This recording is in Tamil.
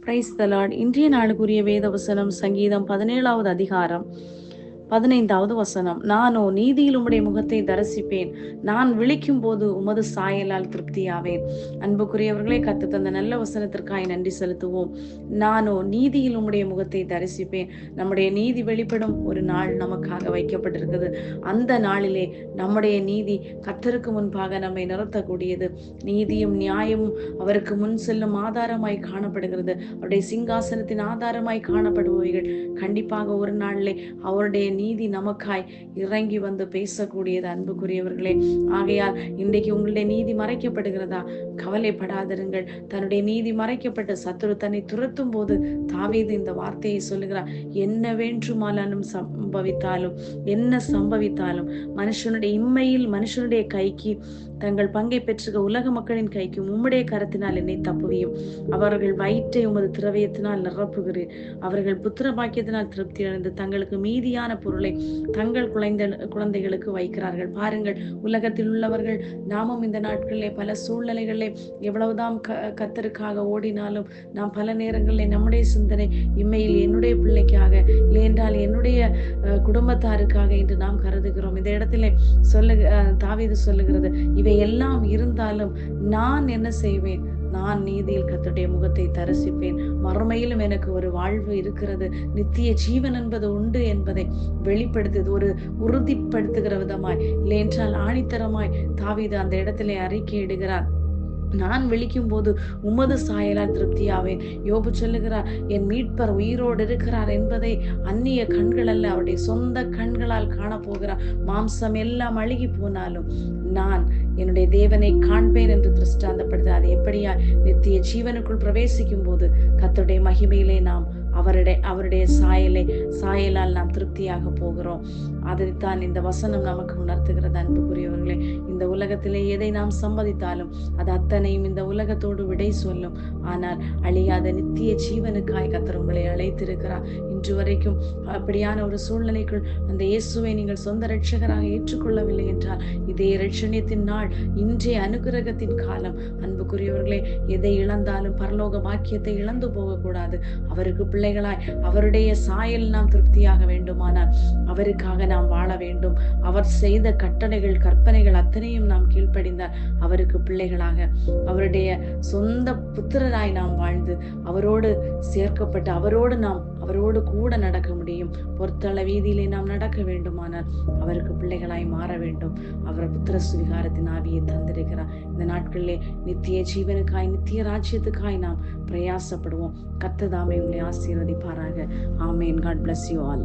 Praise the Lord. இன்றைய நாளுக்குரிய வேத வசனம் சங்கீதம் 17வது அதிகாரம் 15வது வசனம். நானோ நீதியில் உம்முடைய முகத்தை தரிசிப்பேன், நான் விழிக்கும் போது உமது சாயலால் திருப்தியாவேன். அன்புக்குரியவர்களே, கர்த்தர் தந்த நல்ல வசனத்திற்காய் நன்றி செலுத்துவோம். நானோ நீதியில் உம்முடைய முகத்தை தரிசிப்பேன். நம்முடைய நீதி வெளிப்படும் ஒரு நாள் நமக்காக வைக்கப்பட்டிருக்குது. அந்த நாளிலே நம்முடைய நீதி கர்த்தருக்கு முன்பாக நம்மை நிறுத்தக்கூடியது. நீதியும் நியாயமும் அவருக்கு முன் செல்லும் ஆதாரமாய் காணப்படுகிறது. அவருடைய சிங்காசனத்தின் ஆதாரமாய் காணப்படுபவைகள் கண்டிப்பாக ஒரு நாளிலே அவருடைய நீதி நமக்காய் இறங்கி வந்து பேசக்கூடியது. அன்புக்குரியவர்களே, ஆகையால் இன்றைக்கு உங்களுடைய நீதி மறைக்கப்படுகிறதா? கவலைப்படாதிருங்கள். தன்னுடைய நீதி மறைக்கப்பட்ட சத்துரு தன்னை துரத்தும் போது தாவீது இந்த வார்த்தையை சொல்லுகிறார். என்ன வேண்டுமானாலும் சம்பவித்தாலும், என்ன சம்பவித்தாலும், மனுஷனுடைய இம்மையில் மனுஷனுடைய கைக்கு தங்கள் பங்கை பெற்றுக உலக மக்களின் கைக்கு உம்முடைய கரத்தினால் என்னை தப்புவியும். அவர்கள் வயிற்றை உமது திரவியத்தினால் நிரப்புகிறீர். அவர்கள் புத்திர பாக்கியத்தினால் திருப்தி அடைந்து தங்களுக்கு மீதியான பொருளை தங்கள் குழந்தைகளுக்கு வைக்கிறார்கள். பாருங்கள், உலகத்தில் உள்ளவர்கள் நாமும் இந்த நாட்களிலே பல சூழ்நிலைகளிலே எவ்வளவுதான் கர்த்தருக்காக ஓடினாலும் நாம் பல நேரங்களில் நம்முடைய சிந்தனை இம்மையில் என்னுடைய பிள்ளைக்காக, இல்லை என்றால் என்னுடைய குடும்பத்தாருக்காக என்று நாம் கருதுகிறோம். இந்த இடத்திலே தாவீது சொல்லுகிறது, இவை எல்லாம் இருந்தாலும் நான் என்ன செய்வேன்? நான் நீதியில் கர்த்தருடைய முகத்தை தரிசிப்பேன். மறுமையிலும் எனக்கு ஒரு வாழ்வு இருக்கிறது, நித்திய ஜீவன் என்பது உண்டு என்பதை வெளிப்படுத்துது, ஒரு உறுதிப்படுத்துகிற விதமாய், இல்லை என்றால் ஆணித்தரமாய் தாவீது அந்த இடத்திலே அறிக்கையிடுகிறார். நான் விழிக்கும் போது உமது சாயலால் திருப்தியாவேன். யோபு சொல்லுகிறார், என் மீட்பர் உயிரோடு இருக்கிறார் என்பதை அந்நிய கண்கள் அல்ல, அவருடைய சொந்த கண்களால் காணப்போகிறார். மாம்சம் எல்லாம் அழுகி போனாலும் நான் என்னுடைய தேவனை காண்பேன் என்று திருஷ்டாந்தப்படுத்த, அது எப்படியா? நித்திய ஜீவனுக்குள் பிரவேசிக்கும் போது கர்த்தருடைய மகிமையிலே நாம் அவருடைய சாயலால் நாம் திருப்தியாக போகிறோம். அதைத்தான் இந்த வசனம் நமக்கு உணர்த்துகிறது. அன்புக்குரியவர்களே, இந்த உலகத்திலே எதை நாம் சம்பாதித்தாலும் அது அத்தனையும் இந்த உலகத்தோடு விடை சொல்லும். ஆனால் அழியாத நித்திய ஜீவனுக்காய் கர்த்தர் உங்களை அழைத்திருக்கிறார். இன்று வரைக்கும் அப்படியான ஒரு சூழ்நிலைக்குள் அந்த இயேசுவை நீங்கள் சொந்த இரட்சகராக ஏற்றுக்கொள்ளவில்லை என்றால் இதே இரட்சணியத்தின் நாள், இன்றைய அனுகிரகத்தின் காலம். அன்புக்குரியவர்களே, எதை இழந்தாலும் பரலோக பாக்கியத்தை இழந்து போகக்கூடாது. அவருக்கு பிள்ளைகளாய் அவருடைய சாயல் நாம் திருப்தியாக வேண்டுமானால் அவருக்காக நாம் வாழ வேண்டும். அவர் செய்த கட்டளைகள் கற்பனைகள் அத்தனையும் நாம் கீழ்ப்படிந்தால் அவருக்கு பிள்ளைகளாக அவருடைய சொந்த புத்திரராய் நாம் வாழ்ந்து அவரோடு சேர்க்கப்பட்டு அவரோடு கூட நடக்க முடியும். பொறுத்தள வீதியிலே நாம் நடக்க வேண்டுமானால் அவருக்கு பிள்ளைகளாய் மாற வேண்டும். அவர் புத்திர சுவிகாரத்தின் ஆவியை தந்திருக்கிறார். இந்த நாட்களிலே நித்திய ஜீவனுக்காய் நித்திய ராஜ்யத்துக்காய் நாம் பிரயாசப்படுவோம். கர்த்தர் தாமே உங்களை ஆசீர்வதிப்பாராக. ஆமேன். God bless you all.